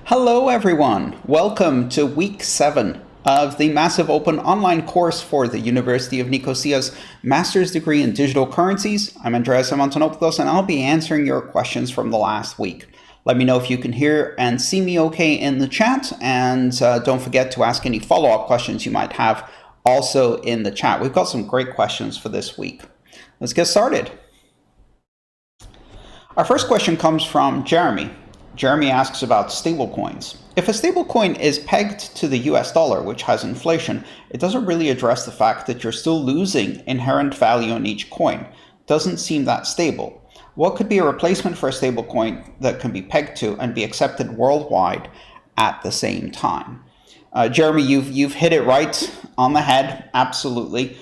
Hello everyone! Welcome to week 7 of the massive open online course for the University of Nicosia's master's degree in digital currencies. I'm Andreas and Antonopoulos, and I'll be answering your questions from the last week. Let me know if you can hear and see me okay in the chat, and don't forget to ask any follow-up questions you might have also in the chat. We've got some great questions for this week. Let's get started. Our first question comes from Jeremy. Jeremy asks about stablecoins. If a stablecoin is pegged to the US dollar, which has inflation, it doesn't really address the fact that you're still losing inherent value in each coin. Doesn't seem that stable. What could be a replacement for a stablecoin that can be pegged to and be accepted worldwide at the same time? Jeremy, you've hit it right on the head. Absolutely.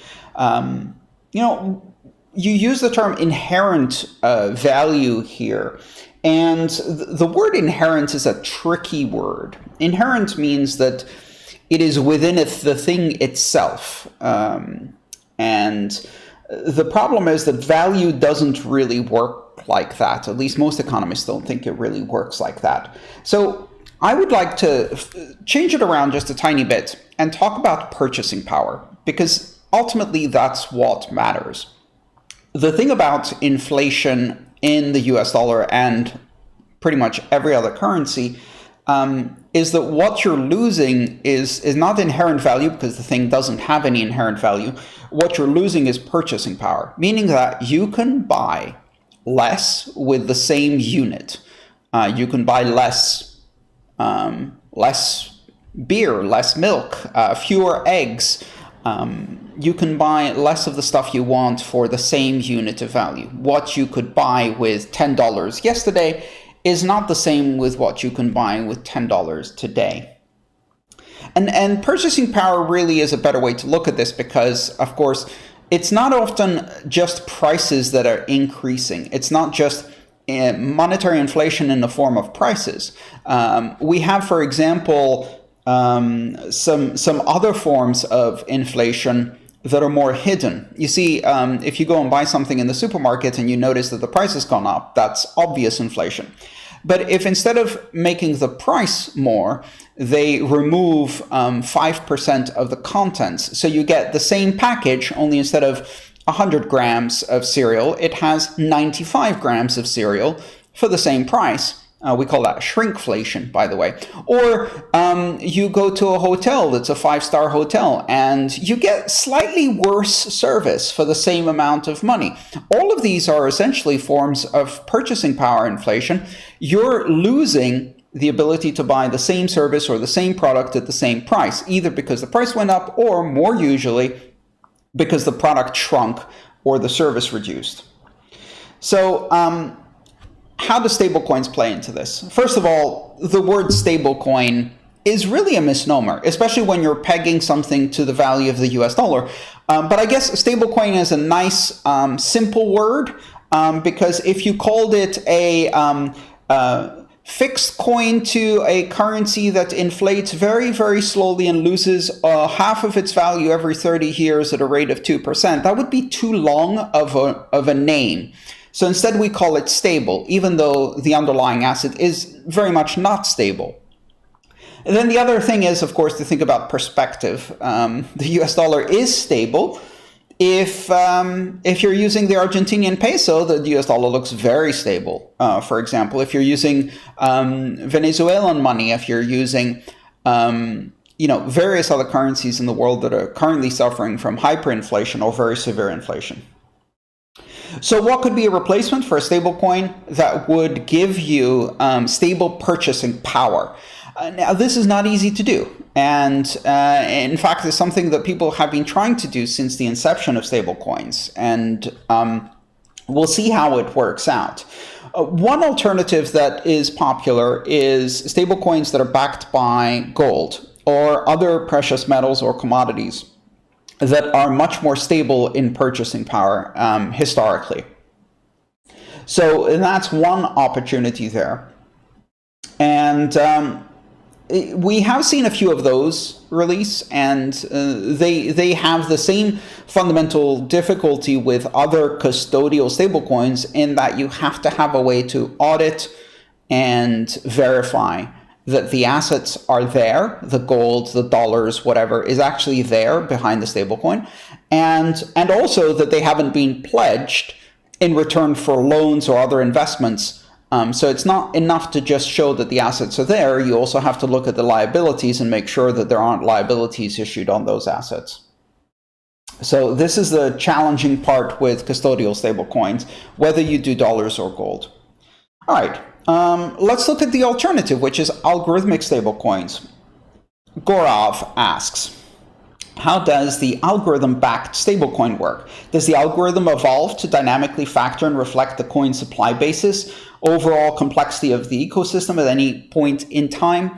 You use the term inherent value here. And the word inherent is a tricky word. Inherent means that it is within the thing itself. And the problem is that value doesn't really work like that. At least most economists don't think it really works like that. So I would like to change it around just a tiny bit and talk about purchasing power, because ultimately that's what matters. The thing about inflation in the US dollar and pretty much every other currency is that what you're losing is not inherent value, because the thing doesn't have any inherent value. What you're losing is purchasing power, meaning that you can buy less with the same unit. You can buy less beer, less milk, fewer eggs. You can buy less of the stuff you want for the same unit of value. What you could buy with $10 yesterday is not the same with what you can buy with $10 today. And purchasing power really is a better way to look at this, because, of course, it's not often just prices that are increasing. It's not just monetary inflation in the form of prices. We have, for example, some other forms of inflation that are more hidden. You see, if you go and buy something in the supermarket and you notice that the price has gone up, that's obvious inflation. But if instead of making the price more, they remove 5% of the contents, so you get the same package, only instead of 100 grams of cereal, it has 95 grams of cereal for the same price. We call that shrinkflation, by the way. Or you go to a hotel that's a 5-star hotel and you get slightly worse service for the same amount of money. All of these are essentially forms of purchasing power inflation. You're losing the ability to buy the same service or the same product at the same price, either because the price went up or, more usually, because the product shrunk or the service reduced. So, how do stablecoins play into this? First of all, the word stablecoin is really a misnomer, especially when you're pegging something to the value of the US dollar. But I guess stablecoin is a nice, simple word, because if you called it a fixed coin to a currency that inflates very, very slowly and loses half of its value every 30 years at a rate of 2%, that would be too long of a name. So instead we call it stable, even though the underlying asset is very much not stable. And then the other thing is, of course, to think about perspective. The US dollar is stable. If you're using the Argentinian peso, the US dollar looks very stable. For example, if you're using Venezuelan money, if you're using various other currencies in the world that are currently suffering from hyperinflation or very severe inflation. So what could be a replacement for a stablecoin that would give you stable purchasing power? Now, this is not easy to do. And in fact, it's something that people have been trying to do since the inception of stablecoins. And we'll see how it works out. One alternative that is popular is stablecoins that are backed by gold or other precious metals or commodities that are much more stable in purchasing power historically. So that's one opportunity there. And we have seen a few of those release, and they have the same fundamental difficulty with other custodial stablecoins in that you have to have a way to audit and verify that the assets are there, the gold, the dollars, whatever, is actually there behind the stablecoin, and also that they haven't been pledged in return for loans or other investments. So it's not enough to just show that the assets are there. You also have to look at the liabilities and make sure that there aren't liabilities issued on those assets. So this is the challenging part with custodial stablecoins, whether you do dollars or gold. All right, let's look at the alternative, which is algorithmic stablecoins. Gaurav asks, how does the algorithm-backed stablecoin work? Does the algorithm evolve to dynamically factor and reflect the coin supply basis, overall complexity of the ecosystem at any point in time?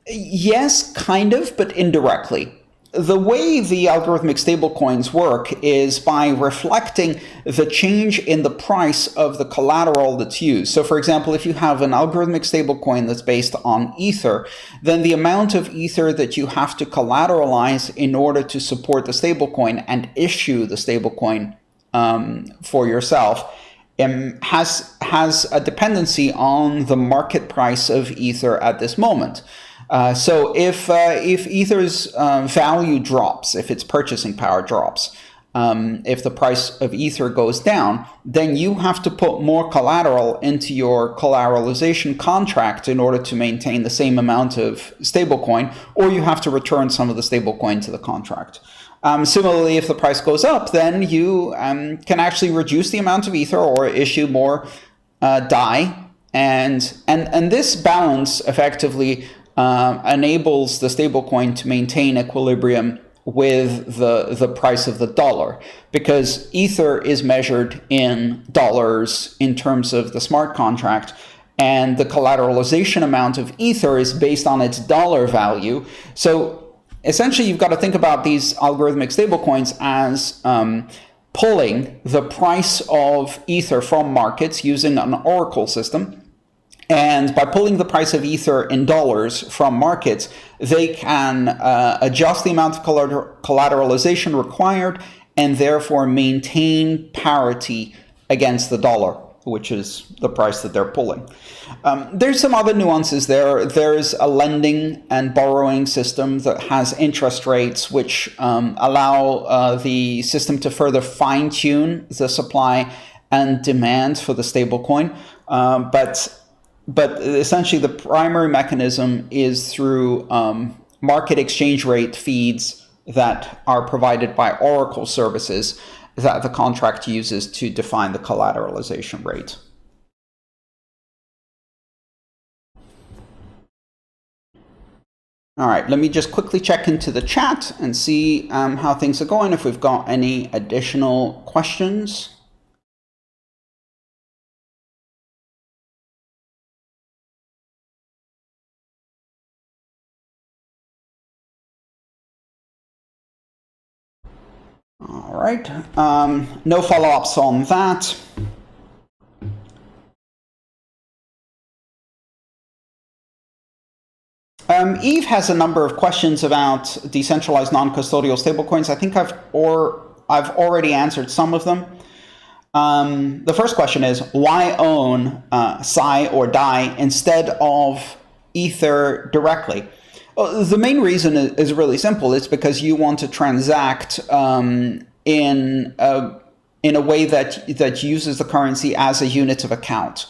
Yes, kind of, but indirectly. The way the algorithmic stablecoins work is by reflecting the change in the price of the collateral that's used. So for example, if you have an algorithmic stablecoin that's based on Ether, then the amount of Ether that you have to collateralize in order to support the stablecoin and issue the stablecoin for yourself has a dependency on the market price of Ether at this moment. So if Ether's value drops, if its purchasing power drops, if the price of Ether goes down, then you have to put more collateral into your collateralization contract in order to maintain the same amount of stablecoin, or you have to return some of the stablecoin to the contract. Similarly, if the price goes up, then you can actually reduce the amount of Ether or issue more DAI, and this balance effectively enables the stablecoin to maintain equilibrium with the price of the dollar, because Ether is measured in dollars in terms of the smart contract, and the collateralization amount of Ether is based on its dollar value. So essentially, you've got to think about these algorithmic stablecoins as pulling the price of Ether from markets using an oracle system. And by pulling the price of Ether in dollars from markets, they can adjust the amount of collateralization required and therefore maintain parity against the dollar, which is the price that they're pulling. There's some other nuances there. There's a lending and borrowing system that has interest rates which allow the system to further fine-tune the supply and demand for the stablecoin. But essentially, the primary mechanism is through market exchange rate feeds that are provided by Oracle services that the contract uses to define the collateralization rate. All right, let me just quickly check into the chat and see how things are going, if we've got any additional questions. All right, no follow-ups on that. Eve has a number of questions about decentralized non-custodial stablecoins. I think I've already answered some of them. The first question is, why own Psi or DAI instead of Ether directly? Well, the main reason is really simple. It's because you want to transact in a way that uses the currency as a unit of account,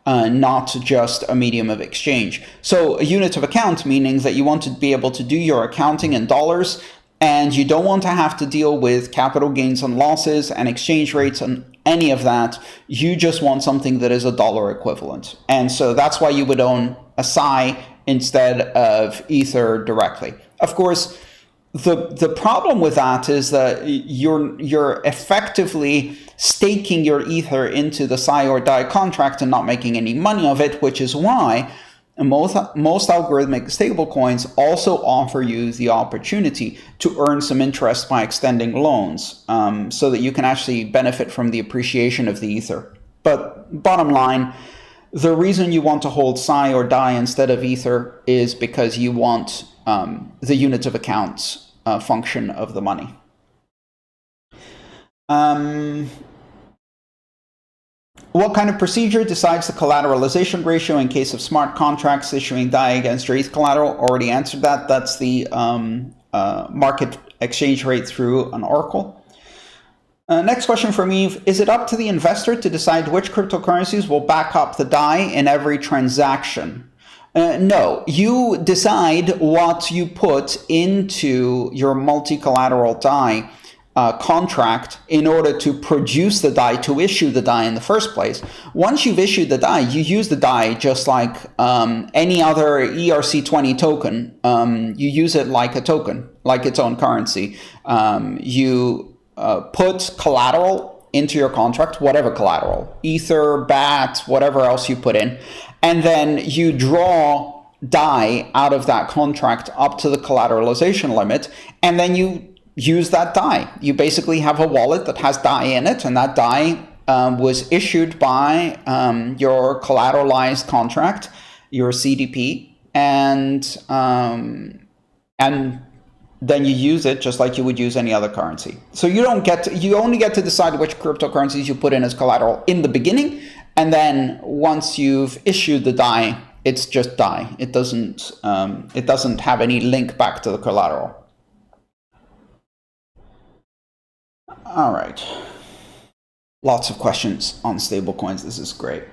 not just a medium of exchange. So a unit of account meaning that you want to be able to do your accounting in dollars, and you don't want to have to deal with capital gains and losses and exchange rates and any of that. You just want something that is a dollar equivalent. And so that's why you would own a Psi instead of Ether directly. Of course, the problem with that is that you're effectively staking your Ether into the Psi or DAI contract and not making any money of it, which is why most algorithmic stablecoins also offer you the opportunity to earn some interest by extending loans, so that you can actually benefit from the appreciation of the Ether. But bottom line, the reason you want to hold Psi or DAI instead of Ether is because you want the unit of accounts function of the money. What kind of procedure decides the collateralization ratio in case of smart contracts issuing DAI against your ETH collateral? Already answered that. That's the market exchange rate through an oracle. Next question from Eve. Is it up to the investor to decide which cryptocurrencies will back up the DAI in every transaction? No, you decide what you put into your multi-collateral DAI contract in order to produce the DAI, to issue the DAI in the first place. Once you've issued the DAI, you use the DAI just like any other ERC20 token. You use it like a token, like its own currency. You put collateral into your contract, whatever collateral, Ether, BAT, whatever else you put in, and then you draw DAI out of that contract up to the collateralization limit, and then you use that DAI. You basically have a wallet that has DAI in it, and that DAI was issued by your collateralized contract, your CDP, and then you use it just like you would use any other currency. So you only get to decide which cryptocurrencies you put in as collateral in the beginning, and then once you've issued the DAI, it's just DAI. It doesn't have any link back to the collateral. All right. Lots of questions on stablecoins. This is great.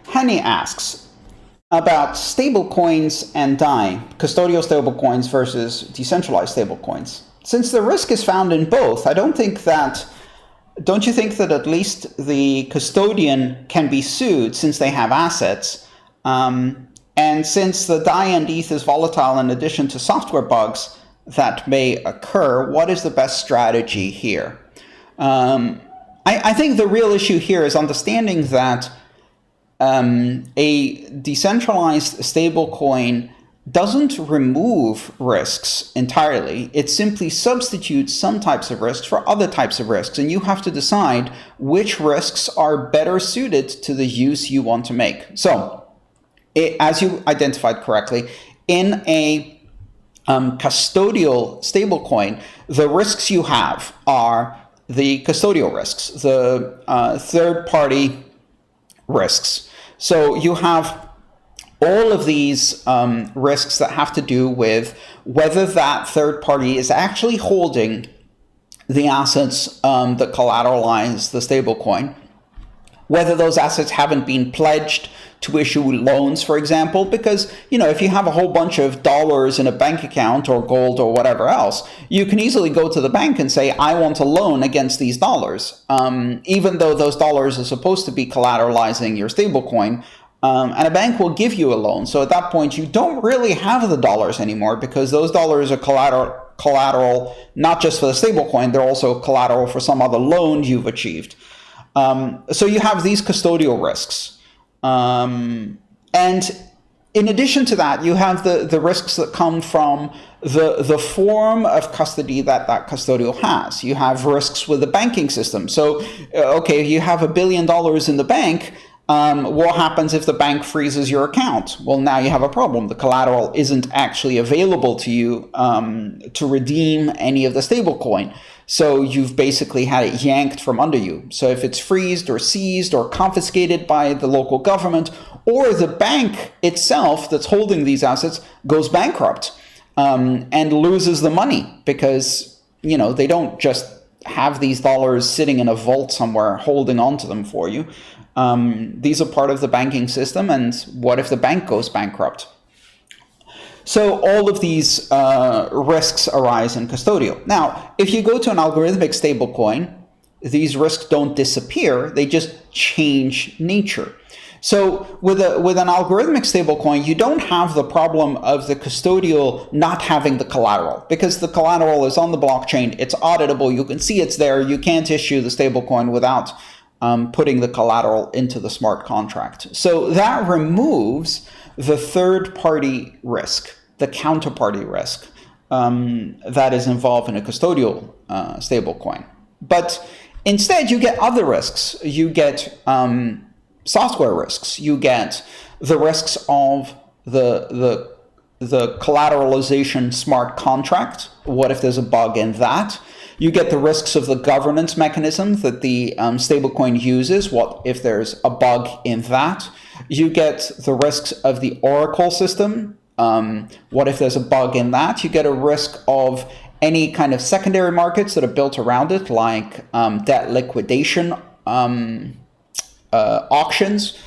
Henny asks about stablecoins and DAI, custodial stablecoins versus decentralized stablecoins. Since the risk is found in both, don't you think that at least the custodian can be sued since they have assets? And since the DAI and ETH is volatile in addition to software bugs that may occur, what is the best strategy here? I think the real issue here is understanding that a decentralized stablecoin doesn't remove risks entirely. It simply substitutes some types of risks for other types of risks, and you have to decide which risks are better suited to the use you want to make. So, as you identified correctly, in a custodial stablecoin, the risks you have are the custodial risks, the third-party risks. So you have all of these risks that have to do with whether that third party is actually holding the assets that collateralize the stablecoin, whether those assets haven't been pledged to issue loans, for example, because, if you have a whole bunch of dollars in a bank account or gold or whatever else, you can easily go to the bank and say, I want a loan against these dollars, even though those dollars are supposed to be collateralizing your stablecoin, and a bank will give you a loan. So at that point, you don't really have the dollars anymore because those dollars are collateral not just for the stablecoin, they're also collateral for some other loan you've achieved. So you have these custodial risks. And in addition to that, you have the risks that come from the form of custody that custodial has. You have risks with the banking system. So, okay, you have $1 billion in the bank. What happens if the bank freezes your account? Well, now you have a problem. The collateral isn't actually available to you to redeem any of the stablecoin. So you've basically had it yanked from under you. So if it's freezed or seized or confiscated by the local government, or the bank itself that's holding these assets goes bankrupt and loses the money because, they don't just have these dollars sitting in a vault somewhere holding onto them for you. These are part of the banking system, and what if the bank goes bankrupt? So all of these risks arise in custodial. Now, if you go to an algorithmic stablecoin, these risks don't disappear, they just change nature. So with an algorithmic stablecoin, you don't have the problem of the custodial not having the collateral, because the collateral is on the blockchain, it's auditable, you can see it's there, you can't issue the stablecoin without putting the collateral into the smart contract. So that removes the third-party risk, the counterparty risk that is involved in a custodial stablecoin. But instead, you get other risks. You get software risks. You get the risks of the the collateralization smart contract. What if there's a bug in that? You get the risks of the governance mechanism that the stablecoin uses. What if there's a bug in that? You get the risks of the Oracle system. What if there's a bug in that? You get a risk of any kind of secondary markets that are built around it, like debt liquidation auctions.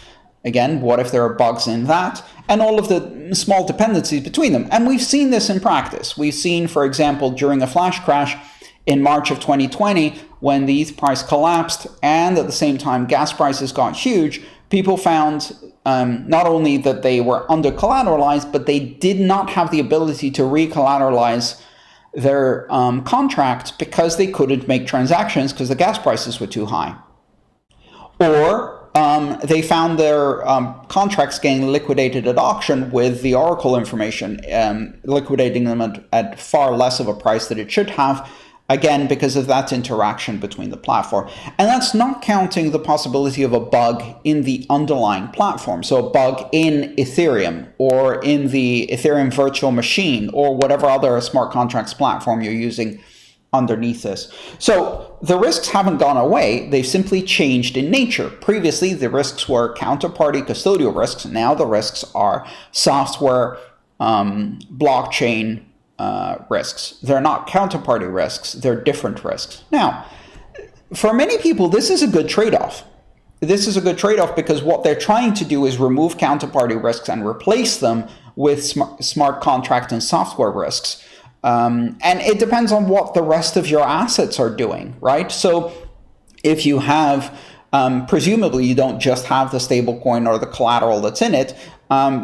Again, what if there are bugs in that? And all of the small dependencies between them. And we've seen this in practice. We've seen, for example, during a flash crash in March of 2020, when the ETH price collapsed and at the same time gas prices got huge, people found not only that they were under collateralized, but they did not have the ability to recollateralize their contract because they couldn't make transactions because the gas prices were too high. Or they found their contracts getting liquidated at auction with the Oracle information, liquidating them at far less of a price than it should have, again, because of that interaction between the platform. And that's not counting the possibility of a bug in the underlying platform. So a bug in Ethereum or in the Ethereum virtual machine or whatever other smart contracts platform you're using underneath this. So the risks haven't gone away. They've simply changed in nature. Previously, the risks were counterparty custodial risks. Now the risks are software, blockchain risks. They're not counterparty risks. They're different risks. Now, for many people, this is a good trade-off. This is a good trade-off because what they're trying to do is remove counterparty risks and replace them with smart contract and software risks. And it depends on what the rest of your assets are doing, right? So if you have, presumably you don't just have the stablecoin or the collateral that's in it,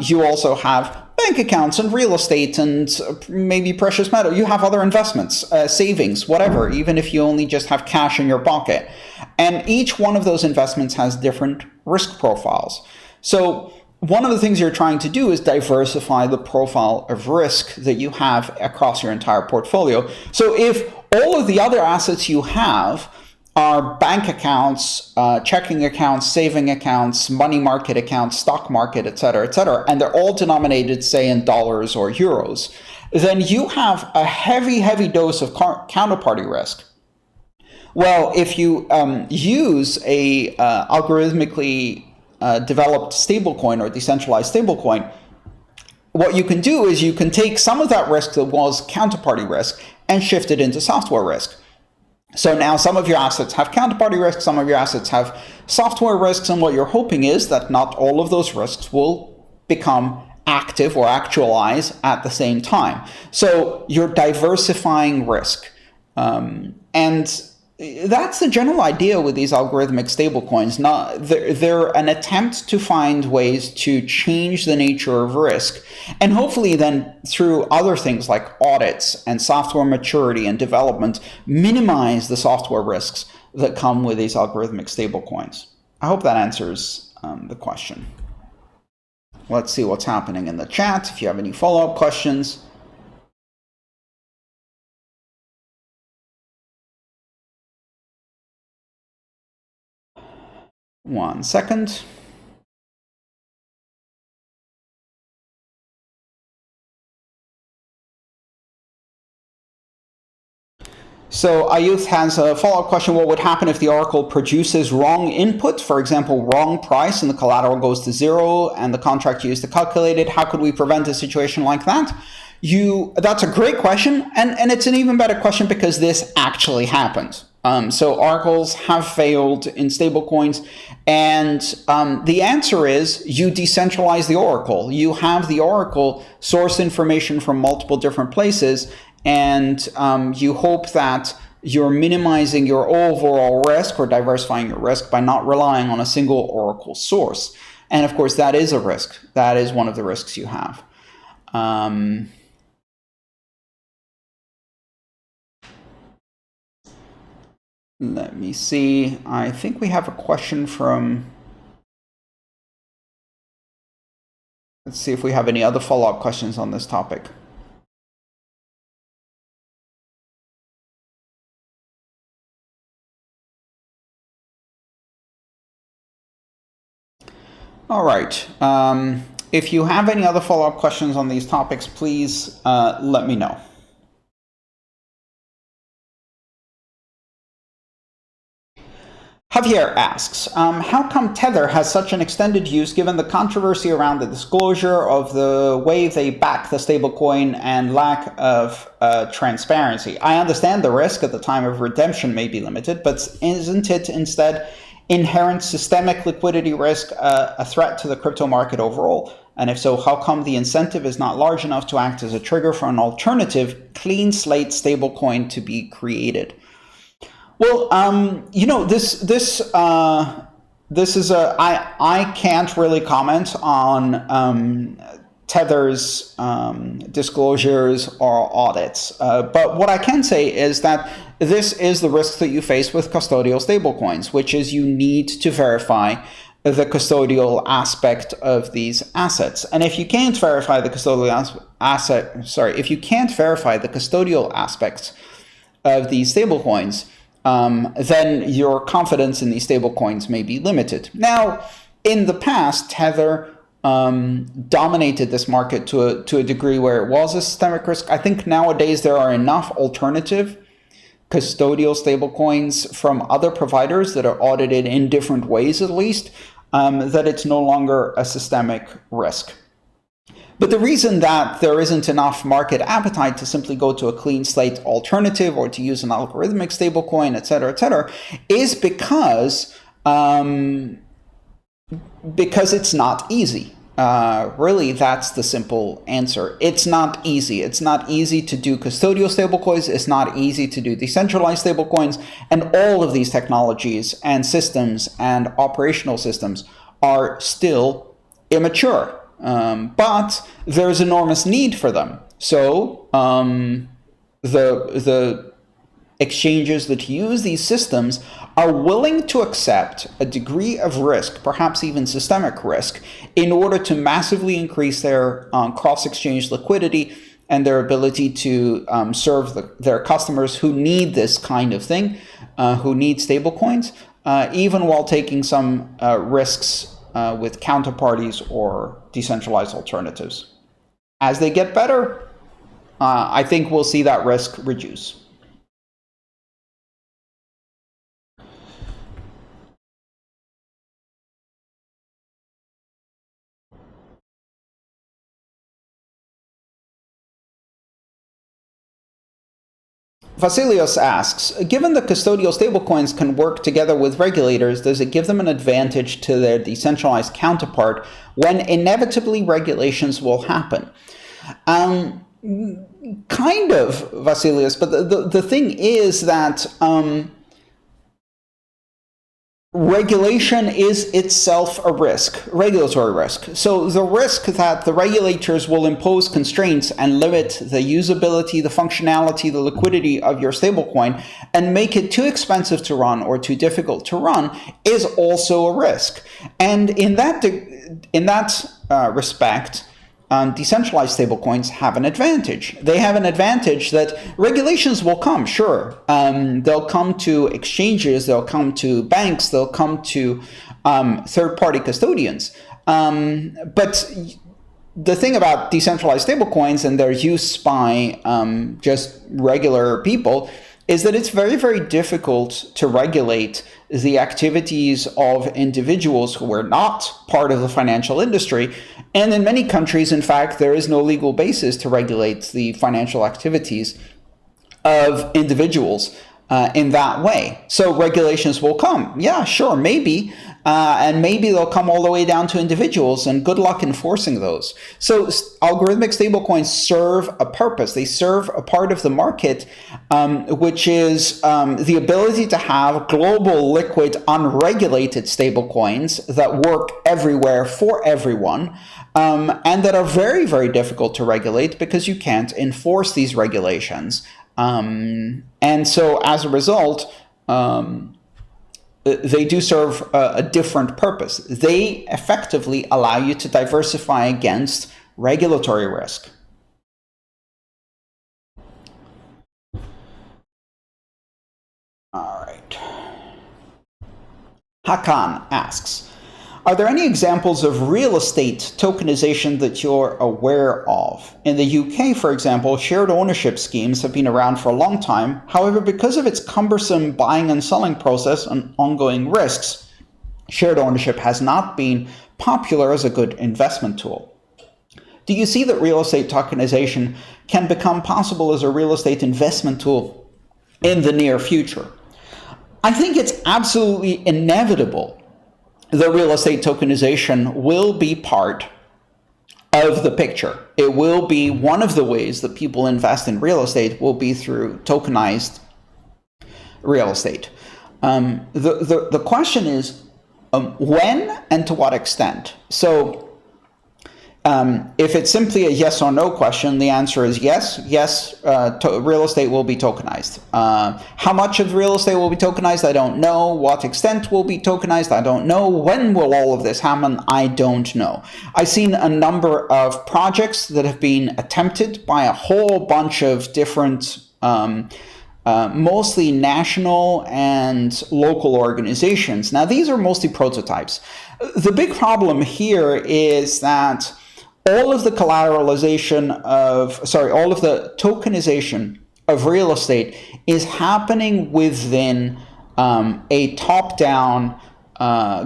you also have bank accounts and real estate and maybe precious metal. You have other investments, savings, whatever, even if you only just have cash in your pocket. And each one of those investments has different risk profiles. So one of the things you're trying to do is diversify the profile of risk that you have across your entire portfolio. So if all of the other assets you have are bank accounts, checking accounts, saving accounts, money market accounts, stock market, et cetera, and they're all denominated, say, in dollars or euros, then you have a heavy dose of counterparty risk. Well, if you use a algorithmically developed stablecoin or decentralized stablecoin, what you can do is you can take some of that risk that was counterparty risk and shift it into software risk. So now some of your assets have counterparty risk, some of your assets have software risks, and what you're hoping is that not all of those risks will become active or actualize at the same time. So you're diversifying risk. And that's the general idea with these algorithmic stablecoins. They're an attempt to find ways to change the nature of risk, and hopefully then through other things like audits and software maturity and development, minimize the software risks that come with these algorithmic stablecoins. I hope that answers the question. Let's see what's happening in the chat. If you have any follow-up questions. One second. So Ayuth has a follow-up question. What would happen if the Oracle produces wrong input, for example, wrong price, and the collateral goes to zero and the contract used to calculate it? How could we prevent a situation like that? That's a great question, and it's an even better question because this actually happens. So oracles have failed in stablecoins, and the answer is you decentralize the oracle. You have the oracle source information from multiple different places, and you hope that you're minimizing your overall risk or diversifying your risk by not relying on a single oracle source. And of course, that is a risk. That is one of the risks you have. Let me see. I think we have a question from... Let's see if we have any other follow-up questions on this topic. All right. If you have any other follow-up questions on these topics, please let me know. Javier asks, how come Tether has such an extended use given the controversy around the disclosure of the way they back the stablecoin and lack of transparency? I understand the risk at the time of redemption may be limited, but isn't it instead inherent systemic liquidity risk a threat to the crypto market overall? And if so, how come the incentive is not large enough to act as a trigger for an alternative clean slate stablecoin to be created? Well, you know, this is I can't really comment on Tether's disclosures or audits, but what I can say is that this is the risk that you face with custodial stablecoins, which is you need to verify the custodial aspect of these assets, and if you can't verify the custodial if you can't verify the custodial aspects of these stablecoins, then your confidence in these stablecoins may be limited. Now, in the past, Tether dominated this market to a degree where it was a systemic risk. I think nowadays there are enough alternative custodial stablecoins from other providers that are audited in different ways, at least, that it's no longer a systemic risk. But the reason that there isn't enough market appetite to simply go to a clean slate alternative or to use an algorithmic stablecoin, et cetera, is because it's not easy. Really, that's the simple answer. It's not easy. It's not easy to do custodial stablecoins. It's not easy to do decentralized stablecoins. And all of these technologies and systems and operational systems are still immature. But there's enormous need for them. So the exchanges that use these systems are willing to accept a degree of risk, perhaps even systemic risk, in order to massively increase their cross-exchange liquidity and their ability to serve their customers who need this kind of thing, who need stablecoins, even while taking some risks with counterparties or decentralized alternatives. As they get better, I think we'll see that risk reduce. Vasilios asks, given that custodial stablecoins can work together with regulators, does it give them an advantage to their decentralized counterpart when inevitably regulations will happen? Kind of, Vasilios, but the thing is that regulation is itself a risk, regulatory risk. So the risk that the regulators will impose constraints and limit the usability, the functionality, the liquidity of your stablecoin and make it too expensive to run or too difficult to run is also a risk. And in that respect, decentralized stablecoins have an advantage. They have an advantage that regulations will come, sure. They'll come to exchanges, they'll come to banks, they'll come to third-party custodians. But the thing about decentralized stablecoins and their use by just regular people is that it's very, very difficult to regulate the activities of individuals who are not part of the financial industry. And in many countries, in fact, there is no legal basis to regulate the financial activities of individuals in that way. So regulations will come. Yeah, sure, maybe. And maybe they'll come all the way down to individuals, and good luck enforcing those. So algorithmic stablecoins serve a purpose. They serve a part of the market, which is the ability to have global, liquid, unregulated stablecoins that work everywhere for everyone, and that are very, very difficult to regulate because you can't enforce these regulations. And so as a result, they do serve a different purpose. They effectively allow you to diversify against regulatory risk. All right. Hakan asks, Are there any examples of real estate tokenization that you're aware of? In the UK, for example, shared ownership schemes have been around for a long time. However, because of its cumbersome buying and selling process and ongoing risks, shared ownership has not been popular as a good investment tool. Do you see that real estate tokenization can become possible as a real estate investment tool in the near future? I think it's absolutely inevitable that real estate tokenization will be part of the picture. It will be one of the ways that people invest in real estate will be through tokenized real estate. The question is when and to what extent. So if it's simply a yes or no question, the answer is yes. Yes, real estate will be tokenized. How much of real estate will be tokenized? I don't know. What extent will be tokenized? I don't know. When will all of this happen? I don't know. I've seen a number of projects that have been attempted by a whole bunch of different mostly national and local organizations. Now, these are mostly prototypes. The big problem here is that all of the tokenization of real estate is happening within a top-down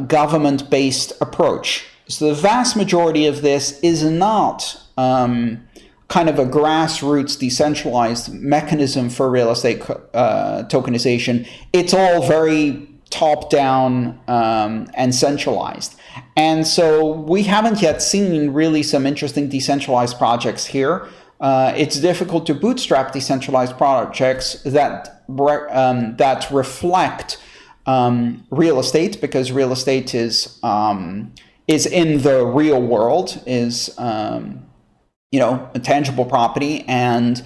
government-based approach. So the vast majority of this is not kind of a grassroots decentralized mechanism for real estate tokenization. It's all very top-down and centralized. And so we haven't yet seen really some interesting decentralized projects here. It's difficult to bootstrap decentralized projects that reflect real estate, because real estate is in the real world, is a tangible property, and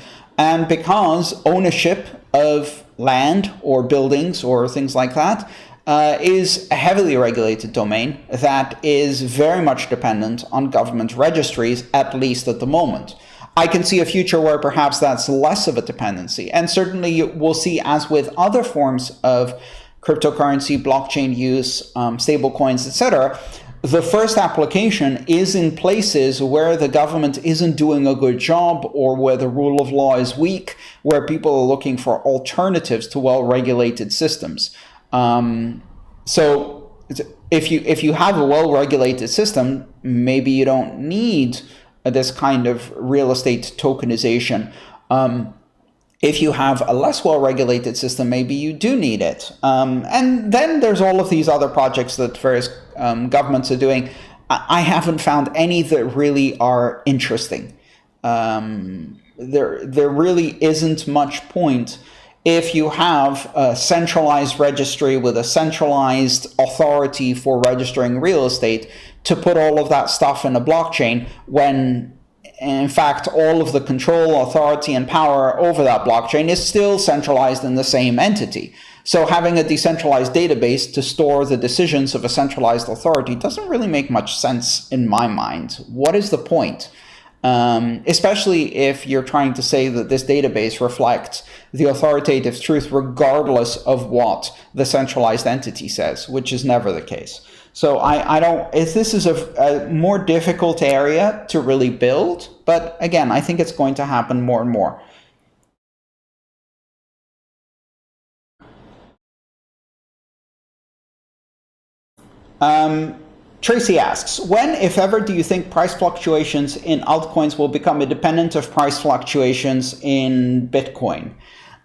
because ownership of land or buildings or things like that is a heavily regulated domain that is very much dependent on government registries, at least at the moment. I can see a future where perhaps that's less of a dependency. And certainly we'll see, as with other forms of cryptocurrency, blockchain use, stablecoins, etc., the first application is in places where the government isn't doing a good job, or where the rule of law is weak, where people are looking for alternatives to well-regulated systems. So if you have a well-regulated system, maybe you don't need this kind of real estate tokenization. If you have a less well-regulated system, maybe you do need it. And then there's all of these other projects that various governments are doing. I haven't found any that really are interesting. There really isn't much point if you have a centralized registry with a centralized authority for registering real estate to put all of that stuff in a blockchain, when in fact all of the control, authority, and power over that blockchain is still centralized in the same entity. So having a decentralized database to store the decisions of a centralized authority doesn't really make much sense in my mind. What is the point? Especially if you're trying to say that this database reflects the authoritative truth regardless of what the centralized entity says, which is never the case. So I don't, this is a more difficult area to really build, but again, I think it's going to happen more and more. Tracy asks, when, if ever, do you think price fluctuations in altcoins will become independent of price fluctuations in Bitcoin?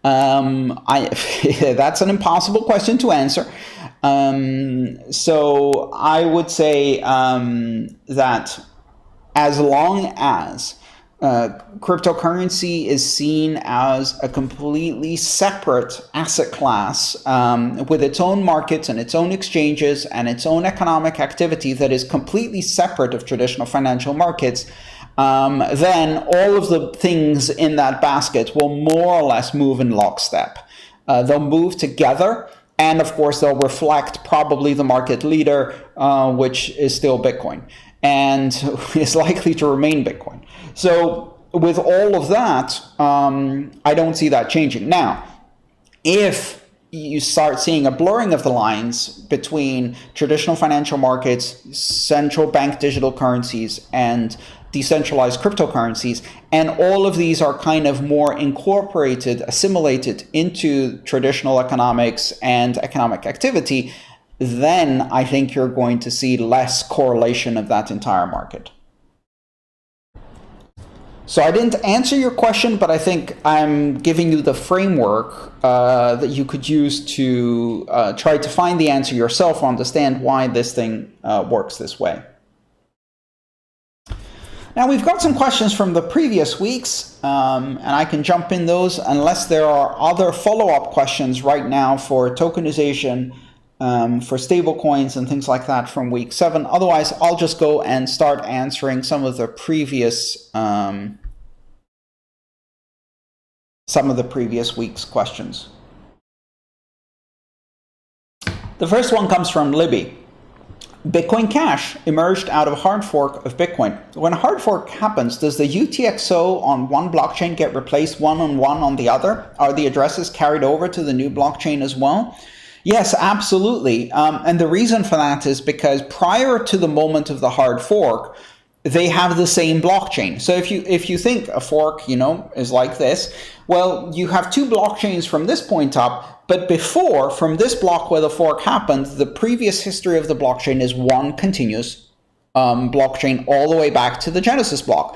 That's an impossible question to answer. So I would say that as long as cryptocurrency is seen as a completely separate asset class with its own markets and its own exchanges and its own economic activity that is completely separate of traditional financial markets, then all of the things in that basket will more or less move in lockstep. They'll move together, and of course they'll reflect probably the market leader, which is still Bitcoin, and is likely to remain Bitcoin. So with all of that, I don't see that changing. Now, if you start seeing a blurring of the lines between traditional financial markets, central bank digital currencies, and decentralized cryptocurrencies. And all of these are kind of more incorporated, assimilated into traditional economics and economic activity. Then I think you're going to see less correlation of that entire market. So I didn't answer your question, but I think I'm giving you the framework that you could use to try to find the answer yourself, understand why this thing works this way. Now we've got some questions from the previous weeks, and I can jump in those unless there are other follow-up questions right now for tokenization, for stablecoins and things like that from week 7. Otherwise, I'll just go and start answering some of the previous week's questions. The first one comes from Libby. Bitcoin Cash emerged out of a hard fork of Bitcoin. When a hard fork happens, does the UTXO on one blockchain get replaced one-on-one on the other? Are the addresses carried over to the new blockchain as well? Yes, absolutely. And the reason for that is because prior to the moment of the hard fork, they have the same blockchain. So if you think a fork, is like this, well, you have two blockchains from this point up, but before, from this block where the fork happened, the previous history of the blockchain is one continuous blockchain all the way back to the Genesis block.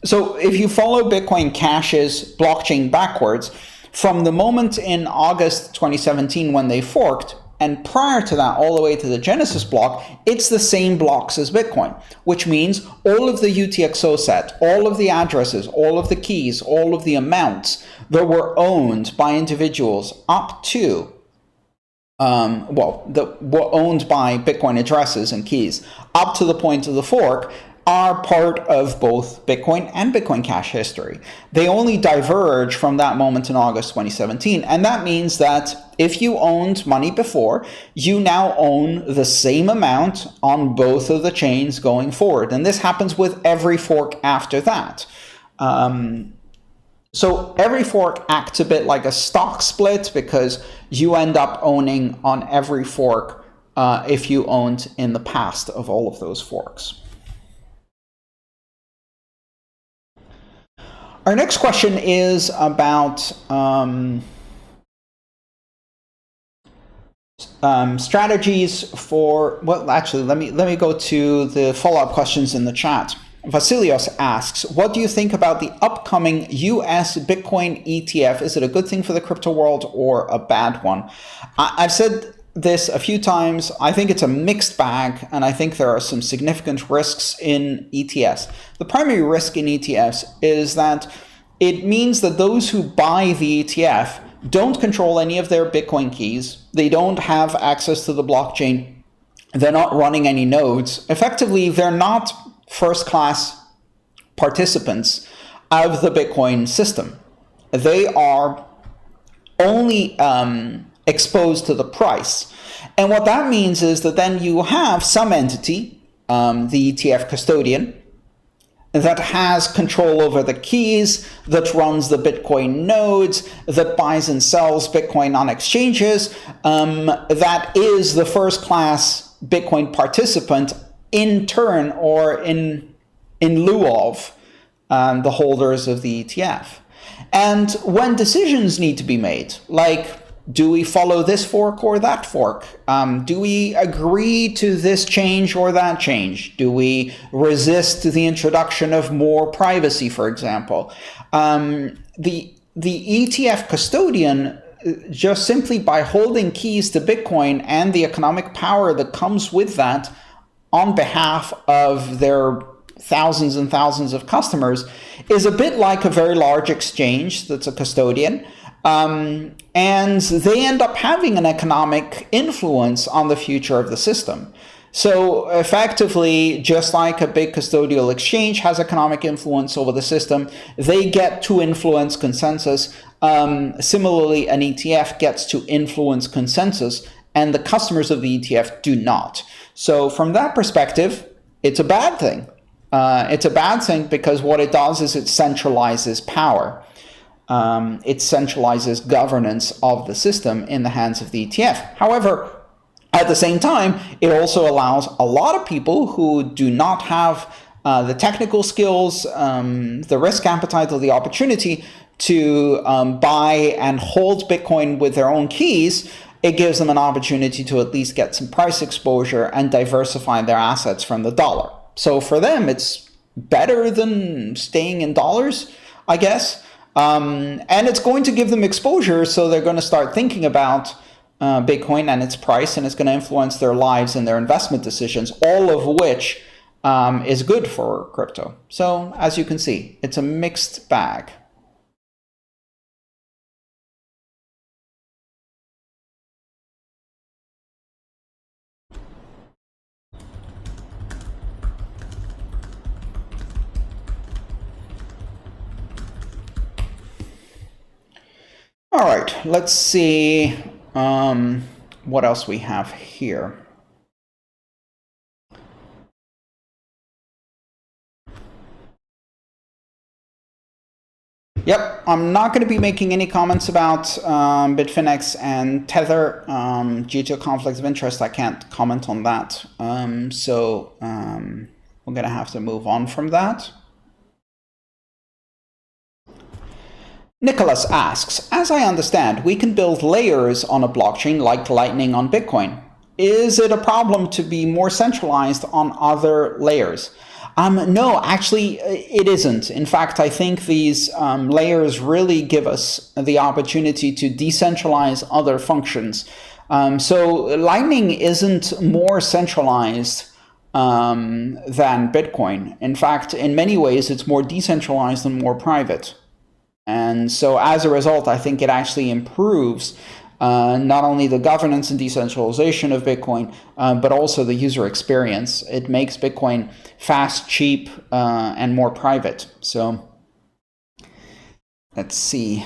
So if you follow Bitcoin Cash's blockchain backwards, from the moment in August 2017 when they forked, and prior to that, all the way to the Genesis block, it's the same blocks as Bitcoin, which means all of the UTXO set, all of the addresses, all of the keys, all of the amounts that were owned by individuals up to, that were owned by Bitcoin addresses and keys up to the point of the fork, are part of both Bitcoin and Bitcoin Cash history. They only diverge from that moment in August 2017. And that means that if you owned money before, you now own the same amount on both of the chains going forward. And this happens with every fork after that. So every fork acts a bit like a stock split because you end up owning on every fork if you owned in the past of all of those forks. Our next question is about strategies for, well, actually, let me go to the follow-up questions in the chat. Vasilios asks, what do you think about the upcoming US Bitcoin ETF? Is it a good thing for the crypto world or a bad one? I've said this a few times. I think it's a mixed bag, and I think there are some significant risks in ETFs. The primary risk in ETFs is that it means that those who buy the ETF don't control any of their Bitcoin keys. They don't have access to the blockchain. They're not running any nodes. Effectively, they're not first-class participants of the Bitcoin system. They are only exposed to the price. And what that means is that then you have some entity, the ETF custodian, that has control over the keys, that runs the Bitcoin nodes, that buys and sells Bitcoin on exchanges, that is the first-class Bitcoin participant in turn or in lieu of the holders of the ETF. And when decisions need to be made, like, do we follow this fork or that fork? Do we agree to this change or that change? Do we resist the introduction of more privacy, for example? The ETF custodian, just simply by holding keys to Bitcoin and the economic power that comes with that on behalf of their thousands and thousands of customers, is a bit like a very large exchange that's a custodian. And they end up having an economic influence on the future of the system. So effectively, just like a big custodial exchange has economic influence over the system, they get to influence consensus. Similarly, an ETF gets to influence consensus, and the customers of the ETF do not. So from that perspective, it's a bad thing. It's a bad thing because what it does is it centralizes power. it centralizes governance of the system in the hands of the ETF. However, at the same time, it also allows a lot of people who do not have the technical skills, the risk appetite, or the opportunity to buy and hold Bitcoin with their own keys. It gives them an opportunity to at least get some price exposure and diversify their assets from the dollar. So for them, it's better than staying in dollars, I guess. And it's going to give them exposure, so they're going to start thinking about Bitcoin and its price, and it's going to influence their lives and their investment decisions, all of which is good for crypto. So as you can see, it's a mixed bag. All right, let's see what else we have here. Yep, I'm not going to be making any comments about Bitfinex and Tether due to conflicts of interest. I can't comment on that. So we're going to have to move on from that. Nicholas asks, as I understand, we can build layers on a blockchain like Lightning on Bitcoin. Is it a problem to be more centralized on other layers? No, actually, it isn't. In fact, I think these layers really give us the opportunity to decentralize other functions. So Lightning isn't more centralized than Bitcoin. In fact, in many ways, it's more decentralized and more private. And so as a result, I think it actually improves not only the governance and decentralization of Bitcoin, but also the user experience. It makes Bitcoin fast, cheap, and more private. So let's see.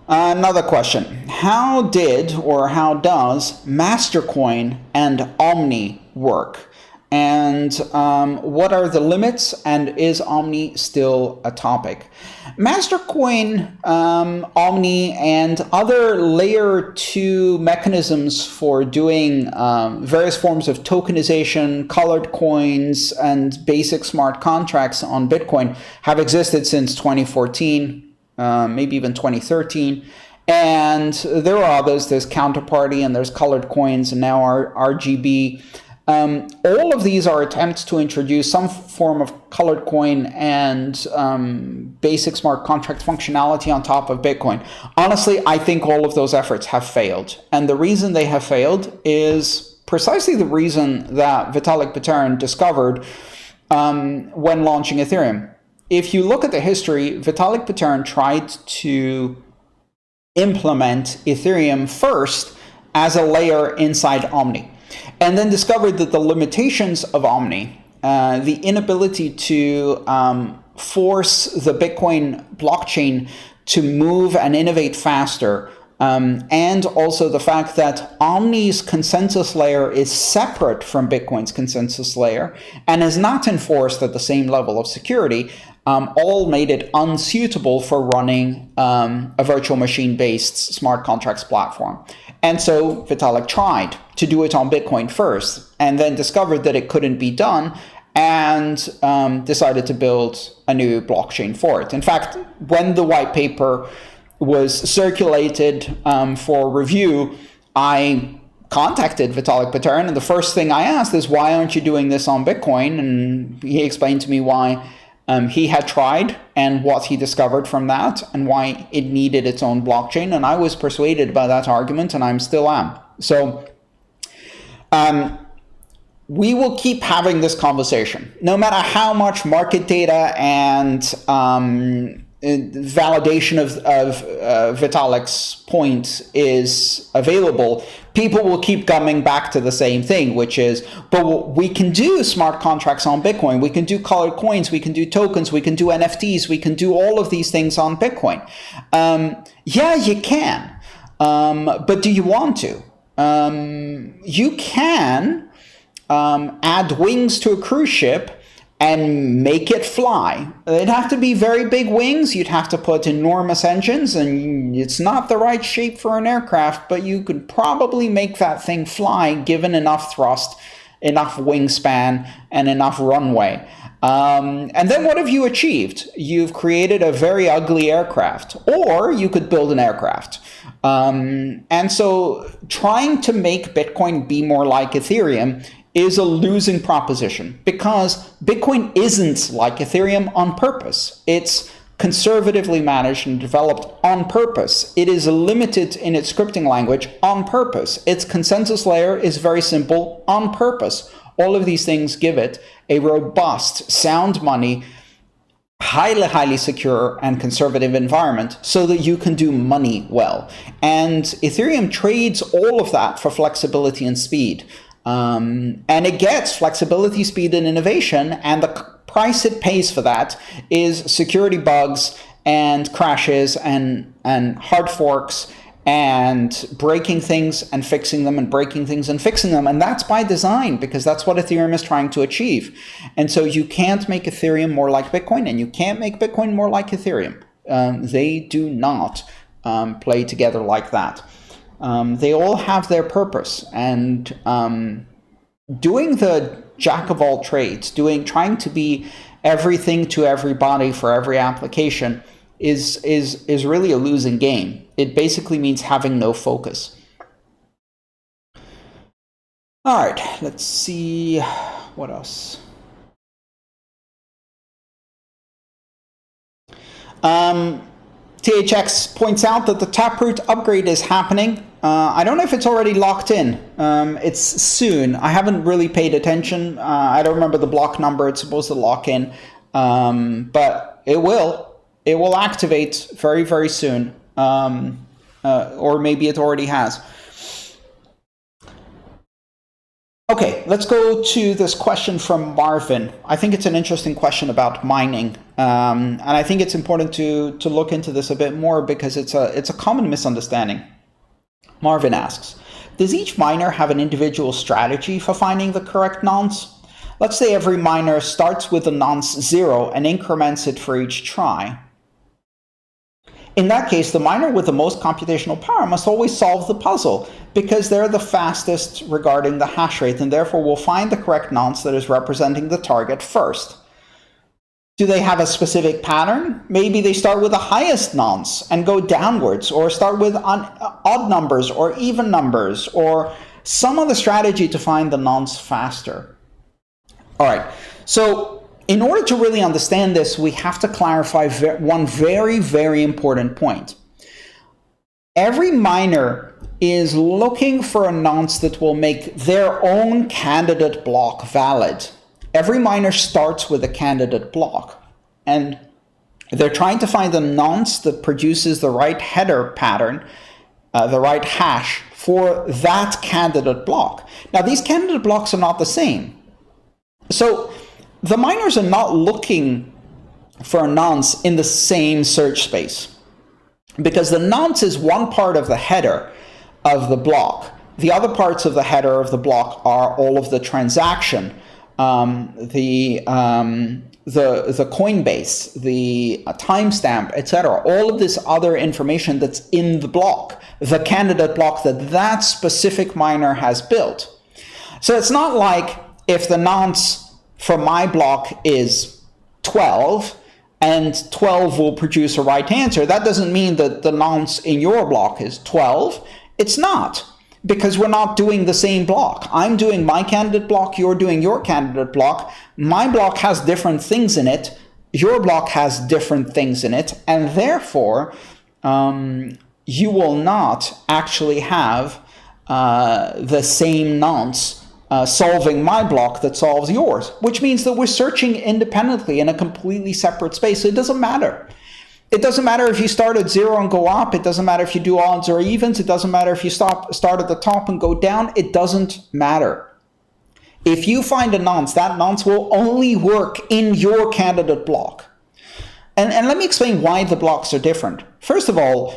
Another question. How did or how does Mastercoin and Omni work? And what are the limits, and is Omni still a topic? Mastercoin, Omni, and other layer 2 mechanisms for doing various forms of tokenization, colored coins, and basic smart contracts on Bitcoin have existed since 2014, maybe even 2013. And there are others. There's Counterparty, and there's colored coins, and now RGB. All of these are attempts to introduce some form of colored coin and basic smart contract functionality on top of Bitcoin. Honestly, I think all of those efforts have failed. And the reason they have failed is precisely the reason that Vitalik Buterin discovered when launching Ethereum. If you look at the history, Vitalik Buterin tried to implement Ethereum first as a layer inside Omni, and then discovered that the limitations of Omni, the inability to force the Bitcoin blockchain to move and innovate faster, and also the fact that Omni's consensus layer is separate from Bitcoin's consensus layer and is not enforced at the same level of security, all made it unsuitable for running a virtual machine-based smart contracts platform. And so Vitalik tried to do it on Bitcoin first, and then discovered that it couldn't be done, and decided to build a new blockchain for it. In fact, when the white paper was circulated for review, I contacted Vitalik Buterin, and the first thing I asked is, why aren't you doing this on Bitcoin? And he explained to me why he had tried and what he discovered from that, and why it needed its own blockchain. And I was persuaded by that argument, and I still am. So we will keep having this conversation, no matter how much market data and validation of Vitalik's point is available. People will keep coming back to the same thing, which is, but we can do smart contracts on Bitcoin. We can do colored coins. We can do tokens. We can do NFTs. We can do all of these things on Bitcoin. Yeah, you can. But do you want to? You can add wings to a cruise ship and make it fly. It'd have to be very big wings. You'd have to put enormous engines, and it's not the right shape for an aircraft, but you could probably make that thing fly given enough thrust, enough wingspan, and enough runway. And then what have you achieved? You've created a very ugly aircraft, or you could build an aircraft. And so trying to make Bitcoin be more like Ethereum is a losing proposition, because Bitcoin isn't like Ethereum on purpose. It's conservatively managed and developed on purpose. It is limited in its scripting language on purpose. Its consensus layer is very simple on purpose. All of these things give it a robust, sound money, highly secure and conservative environment so that you can do money well. And Ethereum trades all of that for flexibility and speed. And it gets flexibility, speed, and innovation, and the price it pays for that is security bugs and crashes and hard forks and breaking things and fixing them and breaking things and fixing them. And that's by design, because that's what Ethereum is trying to achieve. And so you can't make Ethereum more like Bitcoin, and you can't make Bitcoin more like Ethereum. They do not play together like that. They all have their purpose, and doing the jack of all trades, trying to be everything to everybody for every application is really a losing game. It basically means having no focus. All right, let's see what else. THX points out that the Taproot upgrade is happening. I don't know if it's already locked in. It's soon. I haven't really paid attention. I don't remember the block number it's supposed to lock in, but it will. It will activate very, very soon, or maybe it already has. Okay, let's go to this question from Marvin. I think it's an interesting question about mining, and I think it's important to look into this a bit more, because it's a common misunderstanding. Marvin asks, does each miner have an individual strategy for finding the correct nonce? Let's say every miner starts with the nonce 0 and increments it for each try. In that case, the miner with the most computational power must always solve the puzzle, because they're the fastest regarding the hash rate, and therefore will find the correct nonce that is representing the target first. Do they have a specific pattern? Maybe they start with the highest nonce and go downwards, or start with odd numbers or even numbers, or some other strategy to find the nonce faster. All right, so in order to really understand this, we have to clarify one very, very important point. Every miner is looking for a nonce that will make their own candidate block valid. Every miner starts with a candidate block, and they're trying to find a nonce that produces the right header pattern, the right hash for that candidate block. Now, these candidate blocks are not the same. So the miners are not looking for a nonce in the same search space, because the nonce is one part of the header of the block. The other parts of the header of the block are all of the transaction, the Coinbase, the timestamp, etc. All of this other information that's in the block, the candidate block that specific miner has built. So it's not like if the nonce for my block is 12 and 12 will produce a right answer, that doesn't mean that the nonce in your block is 12. It's not, because we're not doing the same block. I'm doing my candidate block, you're doing your candidate block. My block has different things in it, your block has different things in it, and therefore you will not actually have the same nonce solving my block that solves yours, which means that we're searching independently in a completely separate space. So it doesn't matter. It doesn't matter if you start at 0 and go up. It doesn't matter if you do odds or evens. It doesn't matter if you start at the top and go down. It doesn't matter. If you find a nonce, that nonce will only work in your candidate block. And let me explain why the blocks are different. First of all,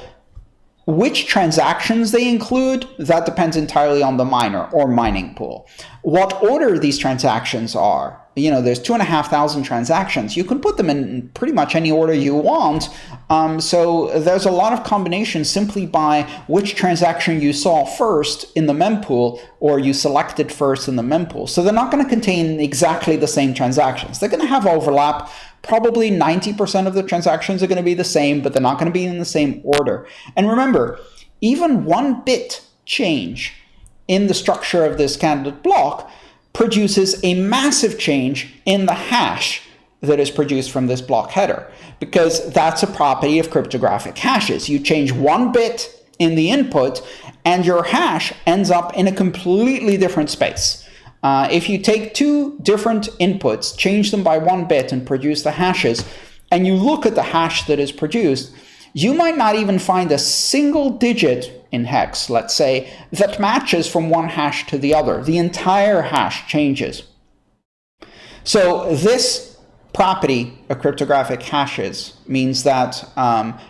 Which transactions they include, that depends entirely on the miner or mining pool. What order these transactions are, there's 2,500 transactions. You can put them in pretty much any order you want. So there's a lot of combinations simply by which transaction you saw first in the mempool or you selected first in the mempool. So they're not going to contain exactly the same transactions. They're going to have overlap. Probably 90% of the transactions are going to be the same, but they're not going to be in the same order. And remember, even 1 bit change in the structure of this candidate block produces a massive change in the hash that is produced from this block header, because that's a property of cryptographic hashes. You change 1 bit in the input and your hash ends up in a completely different space. If you take 2 different inputs, change them by 1 bit and produce the hashes, and you look at the hash that is produced, you might not even find a single digit in hex, let's say, that matches from one hash to the other. The entire hash changes. So this property of cryptographic hashes means that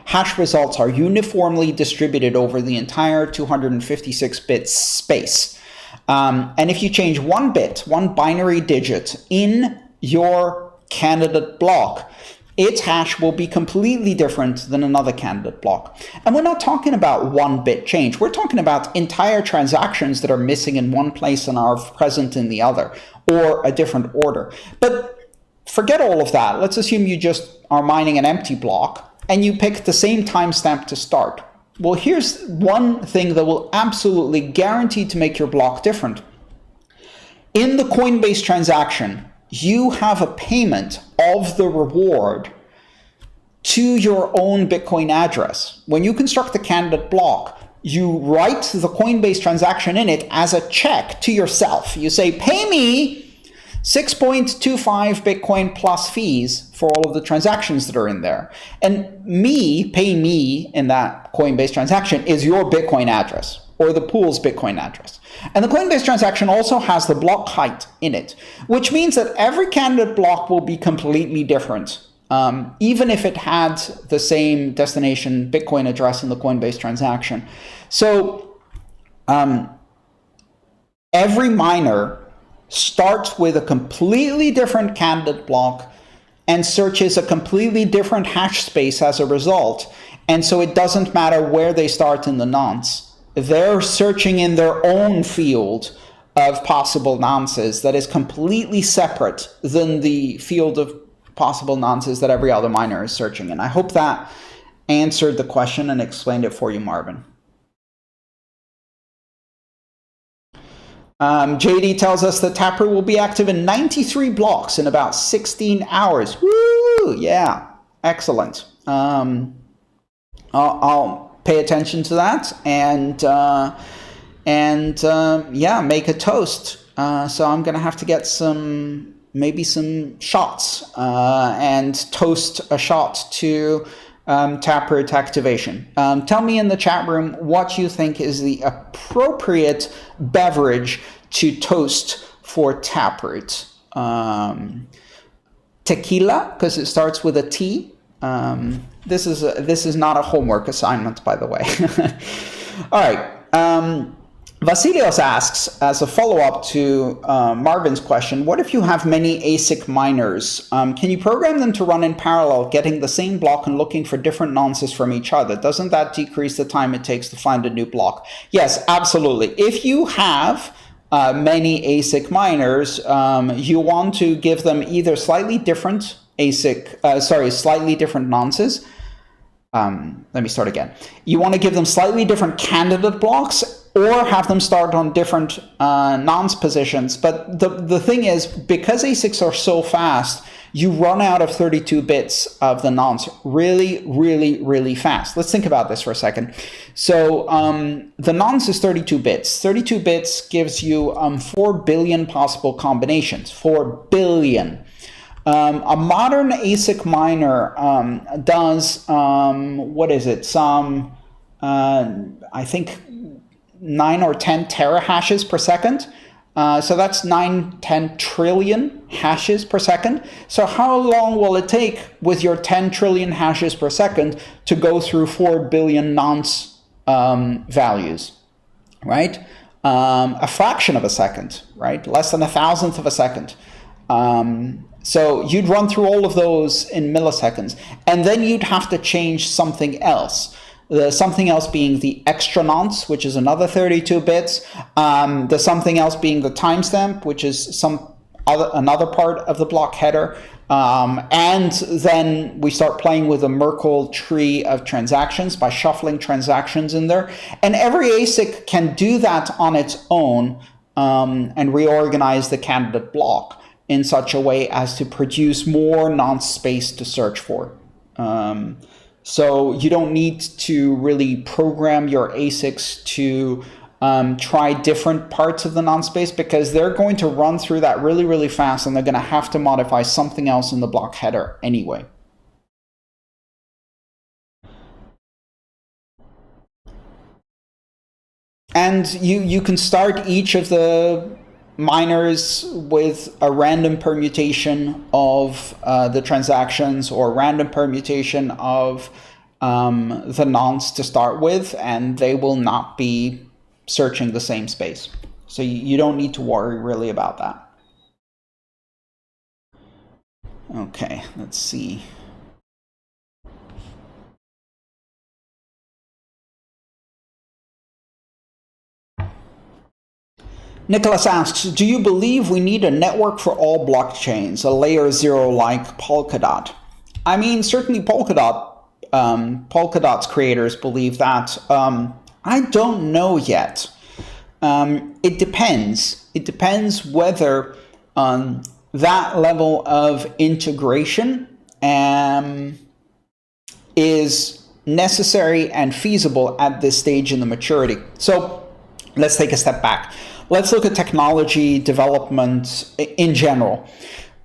hash results are uniformly distributed over the entire 256-bit space. And if you change 1 bit, 1 binary digit in your candidate block, its hash will be completely different than another candidate block. And we're not talking about 1 bit change. We're talking about entire transactions that are missing in one place and are present in the other, or a different order. But forget all of that. Let's assume you just are mining an empty block and you pick the same timestamp to start. Well, here's one thing that will absolutely guarantee to make your block different. In the Coinbase transaction, you have a payment of the reward to your own Bitcoin address. When you construct the candidate block, you write the Coinbase transaction in it as a check to yourself. You say, pay me 6.25 Bitcoin plus fees for all of the transactions that are in there. And pay me in that Coinbase transaction is your Bitcoin address or the pool's Bitcoin address. And the Coinbase transaction also has the block height in it, which means that every candidate block will be completely different, even if it had the same destination Bitcoin address in the Coinbase transaction. So every miner starts with a completely different candidate block and searches a completely different hash space as a result. And so it doesn't matter where they start in the nonce. They're searching in their own field of possible nonces that is completely separate than the field of possible nonces that every other miner is searching in. I hope that answered the question and explained it for you, Marvin. JD tells us that Taproot will be active in 93 blocks in about 16 hours. Woo! Yeah, excellent. I'll pay attention to that and yeah, make a toast. So I'm gonna have to get maybe some shots and toast a shot to Taproot activation. Tell me in the chat room what you think is the appropriate beverage to toast for Taproot. Tequila, because it starts with a T. This is not a homework assignment, by the way. All right. Vasilios asks, as a follow-up to Marvin's question, what if you have many ASIC miners? Can you program them to run in parallel, getting the same block and looking for different nonces from each other? Doesn't that decrease the time it takes to find a new block? Yes, absolutely. If you have many ASIC miners, you want to give them either slightly different slightly different nonces. Let me start again. You want to give them slightly different candidate blocks or have them start on different nonce positions. But the thing is, because ASICs are so fast, you run out of 32 bits of the nonce really, really, really fast. Let's think about this for a second. So the nonce is 32 bits. 32 bits gives you 4 billion possible combinations. 4 billion. A modern ASIC miner does, what is it, some, I think, 9 or 10 terahashes per second. So that's 10 trillion hashes per second. So how long will it take with your 10 trillion hashes per second to go through 4 billion nonce values, right? A fraction of a second, right? Less than 1,000th of a second. So you'd run through all of those in milliseconds, and then you'd have to change something else. The something else being the extra nonce, which is another 32 bits. The something else being the timestamp, which is another part of the block header. And then we start playing with a Merkle tree of transactions by shuffling transactions in there. And every ASIC can do that on its own and reorganize the candidate block in such a way as to produce more nonce space to search for. So you don't need to really program your ASICs to try different parts of the nonce space, because they're going to run through that really, really fast, and they're going to have to modify something else in the block header anyway. And you can start each of the miners with a random permutation of the transactions, or random permutation of the nonce to start with, and they will not be searching the same space. So you don't need to worry really about that. Okay, let's see. Nicholas asks, do you believe we need a network for all blockchains, a layer 0 like Polkadot? I mean, certainly Polkadot's creators believe that. I don't know yet. It depends. It depends whether that level of integration is necessary and feasible at this stage in the maturity. So let's take a step back. Let's look at technology development in general.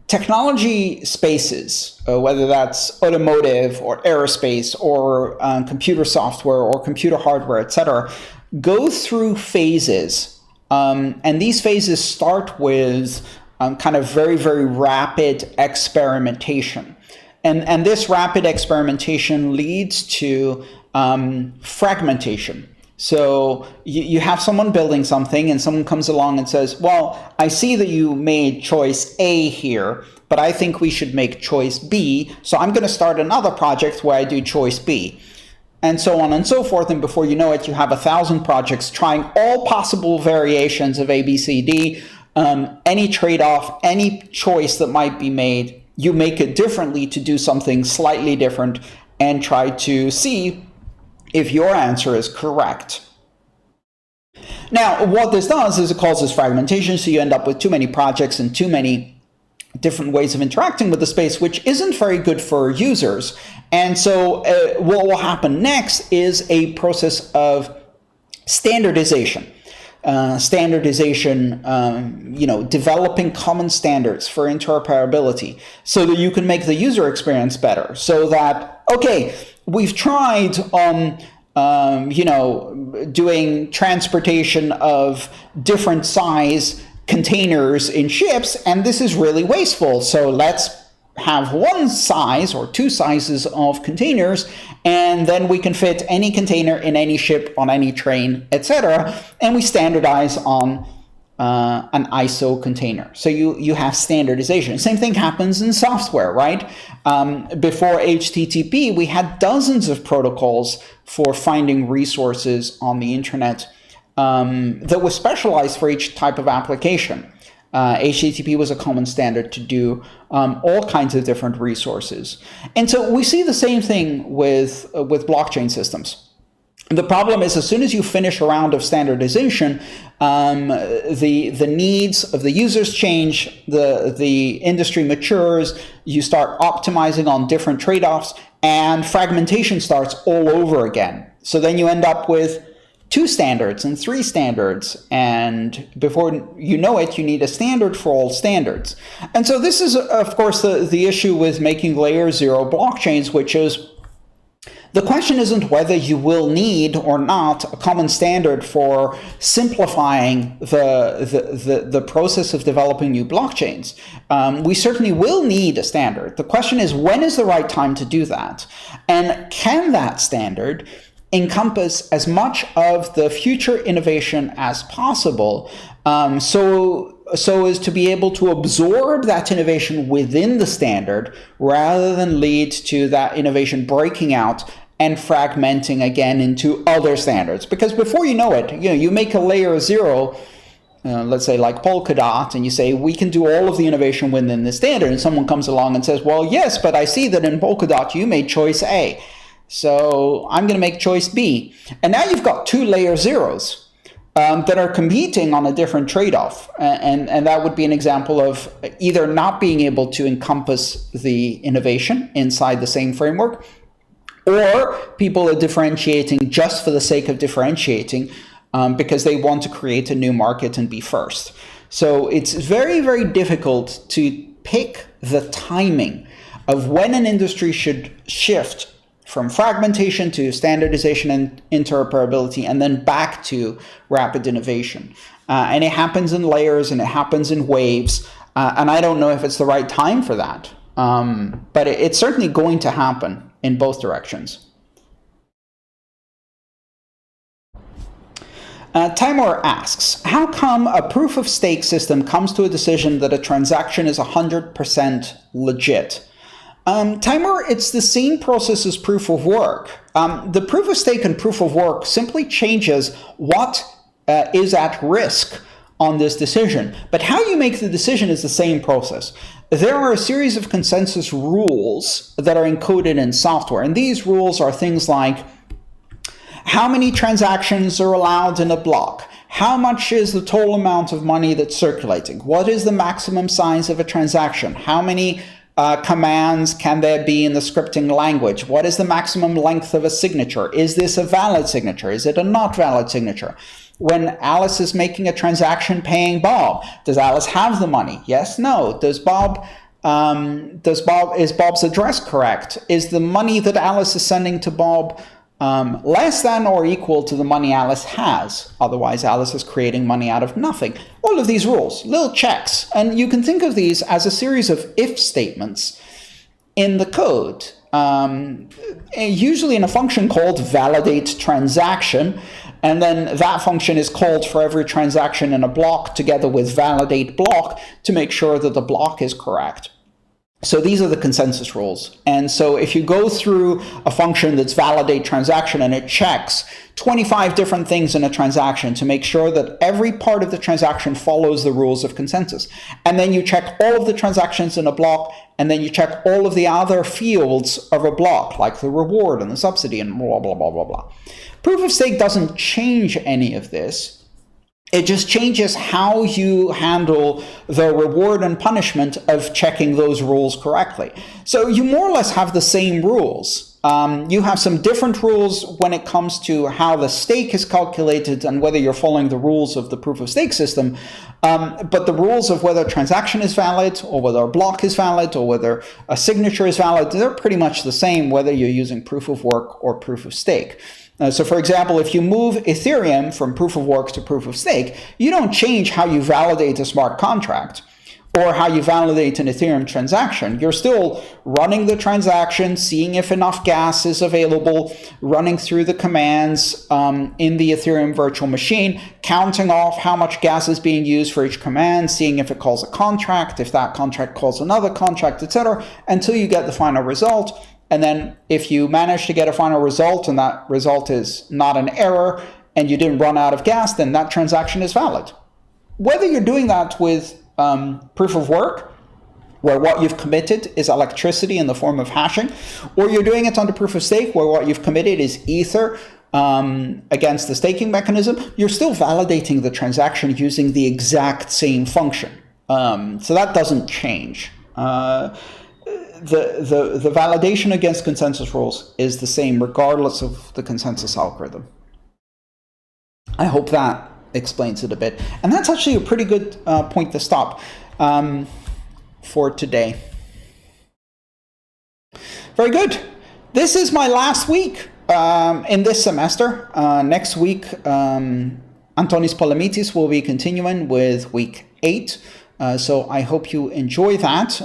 Technology spaces, whether that's automotive or aerospace or computer software or computer hardware, etc., go through phases. And these phases start with kind of very, very rapid experimentation. And this rapid experimentation leads to fragmentation. So you have someone building something, and someone comes along and says, well, I see that you made choice A here, but I think we should make choice B. So I'm going to start another project where I do choice B. And so on and so forth. And before you know it, you have 1,000 projects trying all possible variations of A, B, C, D. Any trade-off, any choice that might be made, you make it differently to do something slightly different and try to see if your answer is correct. Now, what this does is it causes fragmentation, so you end up with too many projects and too many different ways of interacting with the space, which isn't very good for users. And so what will happen next is a process of standardization. Developing common standards for interoperability so that you can make the user experience better. So that, okay, we've tried on, doing transportation of different size containers in ships, and this is really wasteful. So let's have one size or two sizes of containers, and then we can fit any container in any ship, on any train, etc. And we standardize on an ISO container. So you have standardization. Same thing happens in software, right? Before HTTP, we had dozens of protocols for finding resources on the internet that was specialized for each type of application. HTTP was a common standard to do all kinds of different resources. And so we see the same thing with blockchain systems. The problem is, as soon as you finish a round of standardization, the needs of the users change, the industry matures, you start optimizing on different trade-offs, and fragmentation starts all over again. So then you end up with 2 standards and 3 standards, and before you know it, you need a standard for all standards. And so this is, of course, the issue with making layer 0 blockchains, which is the question isn't whether you will need or not a common standard for simplifying the process of developing new blockchains. We certainly will need a standard. The question is, when is the right time to do that? And can that standard encompass as much of the future innovation as possible, so as to be able to absorb that innovation within the standard rather than lead to that innovation breaking out and fragmenting again into other standards. Because before you know it, you make a layer 0, let's say like Polkadot, and you say, we can do all of the innovation within the standard, and someone comes along and says, well, yes, but I see that in Polkadot you made choice A, so I'm going to make choice B. And now you've got 2 layer 0s that are competing on a different trade-off. And that would be an example of either not being able to encompass the innovation inside the same framework, or people are differentiating just for the sake of differentiating because they want to create a new market and be first. So it's very, very difficult to pick the timing of when an industry should shift from fragmentation to standardization and interoperability, and then back to rapid innovation. And it happens in layers and it happens in waves. And I don't know if it's the right time for that. But it's certainly going to happen in both directions. Timur asks, how come a proof of stake system comes to a decision that a transaction is 100% legit? Timur, it's the same process as proof of work. The proof of stake and proof of work simply changes what is at risk on this decision. But how you make the decision is the same process. There are a series of consensus rules that are encoded in software. And these rules are things like how many transactions are allowed in a block? How much is the total amount of money that's circulating? What is the maximum size of a transaction? How many commands can there be in the scripting language? What is the maximum length of a signature? Is this a valid signature? Is it a not valid signature? When Alice is making a transaction paying Bob, does Alice have the money? Yes, no. Is Bob's address correct? Is the money that Alice is sending to Bob less than or equal to the money Alice has? Otherwise, Alice is creating money out of nothing. All of these rules, little checks. And you can think of these as a series of if statements in the code, usually in a function called validate transaction. And then that function is called for every transaction in a block together with validate block to make sure that the block is correct. So these are the consensus rules. And so if you go through a function that's validate transaction and it checks 25 different things in a transaction to make sure that every part of the transaction follows the rules of consensus. And then you check all of the transactions in a block, and then you check all of the other fields of a block, like the reward and the subsidy and blah, blah, blah, blah, blah. Proof of stake doesn't change any of this. It just changes how you handle the reward and punishment of checking those rules correctly. So you more or less have the same rules. You have some different rules when it comes to how the stake is calculated and whether you're following the rules of the proof of stake system. But the rules of whether a transaction is valid or whether a block is valid or whether a signature is valid, they're pretty much the same whether you're using proof of work or proof of stake. So for example, if you move Ethereum from proof of work to proof of stake, you don't change how you validate a smart contract or how you validate an Ethereum transaction. You're still running the transaction, seeing if enough gas is available, running through the commands in the Ethereum virtual machine, counting off how much gas is being used for each command, seeing if it calls a contract, if that contract calls another contract, etc., until you get the final result. And then if you manage to get a final result and that result is not an error and you didn't run out of gas, then that transaction is valid. Whether you're doing that with proof of work, where what you've committed is electricity in the form of hashing, or you're doing it under proof of stake, where what you've committed is ether against the staking mechanism, you're still validating the transaction using the exact same function. So that doesn't change. The validation against consensus rules is the same regardless of the consensus algorithm. I hope that explains it a bit. And that's actually a pretty good point to stop for today. Very good. This is my last week in this semester. Next week, Antonis Polamitis will be continuing with week 8 So I hope you enjoy that.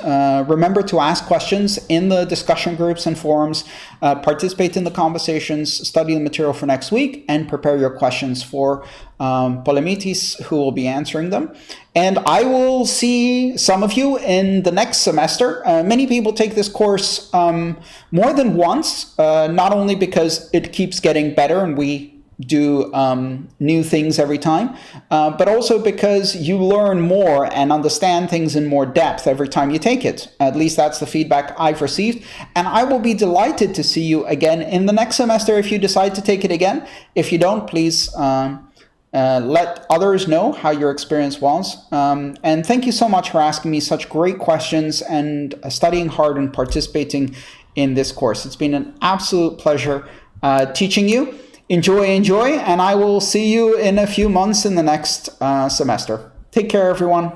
Remember to ask questions in the discussion groups and forums, participate in the conversations, study the material for next week, and prepare your questions for Polemitis, who will be answering them. And I will see some of you in the next semester. Many people take this course more than once, not only because it keeps getting better and we do new things every time, but also because you learn more and understand things in more depth every time you take it. At least that's the feedback I've received. And I will be delighted to see you again in the next semester if you decide to take it again. If you don't, please let others know how your experience was. And thank you so much for asking me such great questions and studying hard and participating in this course. It's been an absolute pleasure teaching you. Enjoy, and I will see you in a few months in the next semester. Take care, everyone.